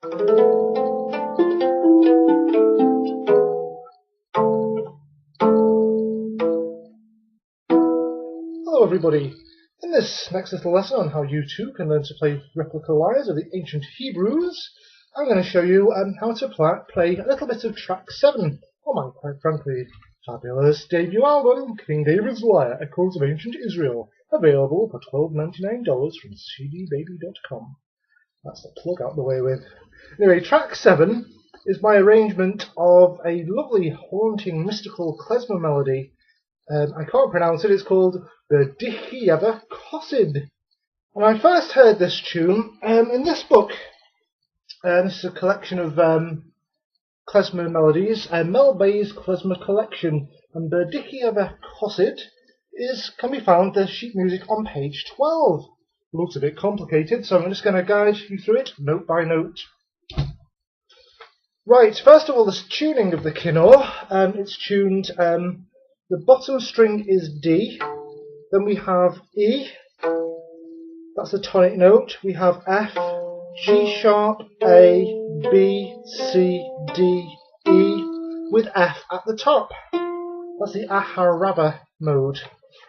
Hello everybody! In this next little lesson on how you too can learn to play replica lyres of the ancient Hebrews, I'm going to show you how to play a little bit of track 7 on my, quite frankly, fabulous debut album, King David's Lyre, Echoes of Ancient Israel, available for $12.99 from cdbaby.com. That's the plug out the way with. Anyway, track 7 is my arrangement of a lovely, haunting, mystical klezmer melody. I can't pronounce it. It's called Berdichiever Khosid. When I first heard this tune in this book, this is a collection of klezmer melodies, Mel Bay's Klezmer collection, and Berdichiever Khosid can be found the sheet music on page 12. It looks a bit complicated, so I'm just going to guide you through it note by note. Right, first of all, the tuning of the kinnor. It's tuned. The bottom string is D, then we have E, that's the tonic note, we have F, G sharp, A, B, C, D, E, with F at the top. That's the Ahava Raba Mode,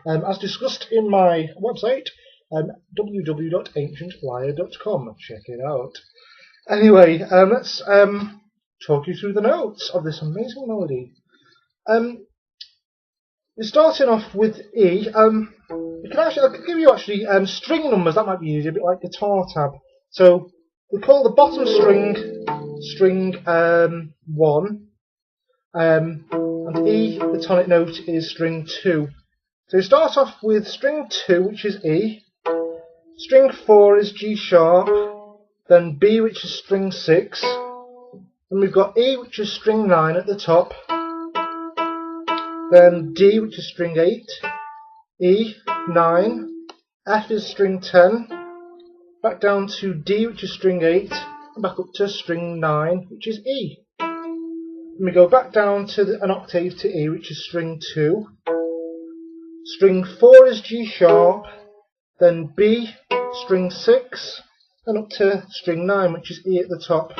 as discussed in my website, www.ancientlyre.com. Check it out. Anyway, let's talk you through the notes of this amazing melody. We're starting off with E. I can give you string numbers. That might be easier, a bit like guitar tab. So we call the bottom string 1, and E, the tonic note, is string 2. So we start off with string 2, which is E. String 4 is G sharp. Then B, which is string 6. Then we've got E, which is string 9 at the top. Then D, which is string 8, E, 9, F is string 10, back down to D, which is string 8, and back up to string 9, which is E. Then we go back down to an octave to E, which is string 2. String 4 is G sharp, then B, string 6, and up to string 9, which is E at the top.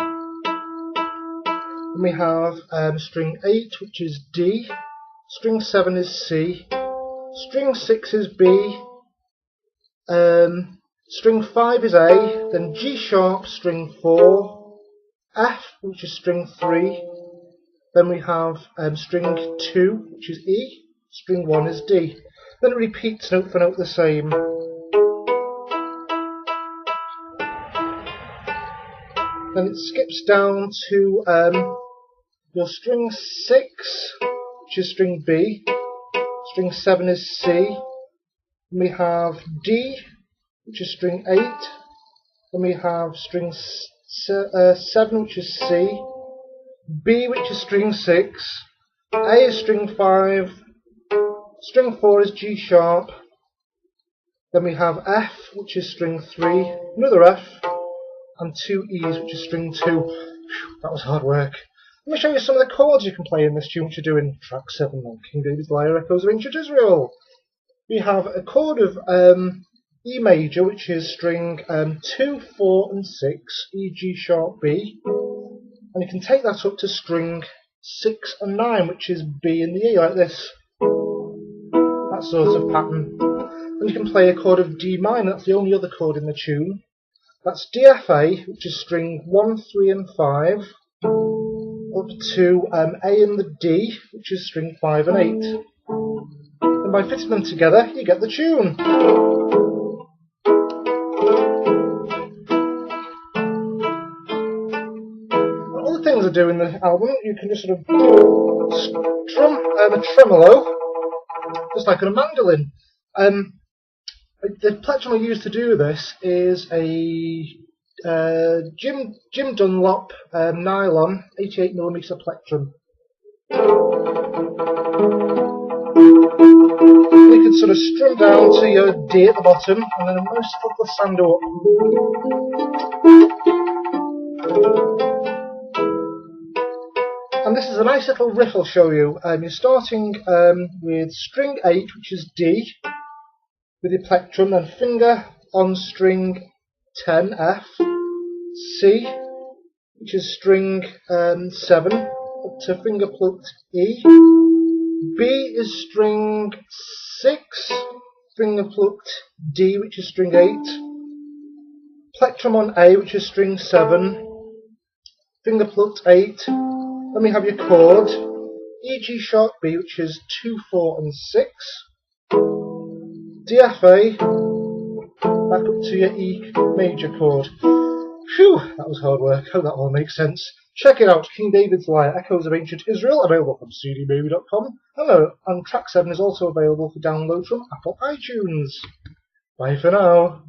Then we have string 8, which is D. String 7 is C, string 6 is B, string 5 is A, then G sharp, string 4, F, which is string 3, then we have string 2, which is E, string 1 is D. Then it repeats note for note the same. Then it skips down to your string 6, which is string B, string 7 is C, and we have D, which is string 8, then we have string 7, which is C, B, which is string 6, A is string 5, string 4 is G sharp, then we have F, which is string 3, another F, and 2 E's, which is string 2. Whew, that was hard work. Let me show you some of the chords you can play in this tune, which you're doing track 7 on King David's Lyre, Echoes of Ancient Israel. We have a chord of E major, which is string 2, 4 and 6, E, G sharp, B. And you can take that up to string 6 and 9, which is B and the E, like this. That sort of pattern. Then you can play a chord of D minor, that's the only other chord in the tune. That's DFA, which is string 1, 3 and 5. Up to A and the D, which is string 5 and 8. And by fitting them together, you get the tune. And other things I do in the album, you can just sort of strum a tremolo, just like on a mandolin. The plectrum I use to do this is a Jim Dunlop nylon 88mm plectrum. You can sort of strum down to your D at the bottom and then a merciful glissando up. And this is a nice little riff I'll show you. You're starting with string 8, which is D, with your plectrum, then finger on string 10, F, C, which is string 7, up to finger plucked E. B is string 6, finger plucked D, which is string 8. Plectrum on A, which is string 7, finger plucked 8. Then we have your chord, E, G sharp B, which is 2, 4 and 6. DFA, back up to your E major chord. Phew, that was hard work. Hope that all makes sense. Check it out, King David's Lyre, Echoes of Ancient Israel, available from cdbaby.com. And track 7 is also available for download from Apple iTunes. Bye for now.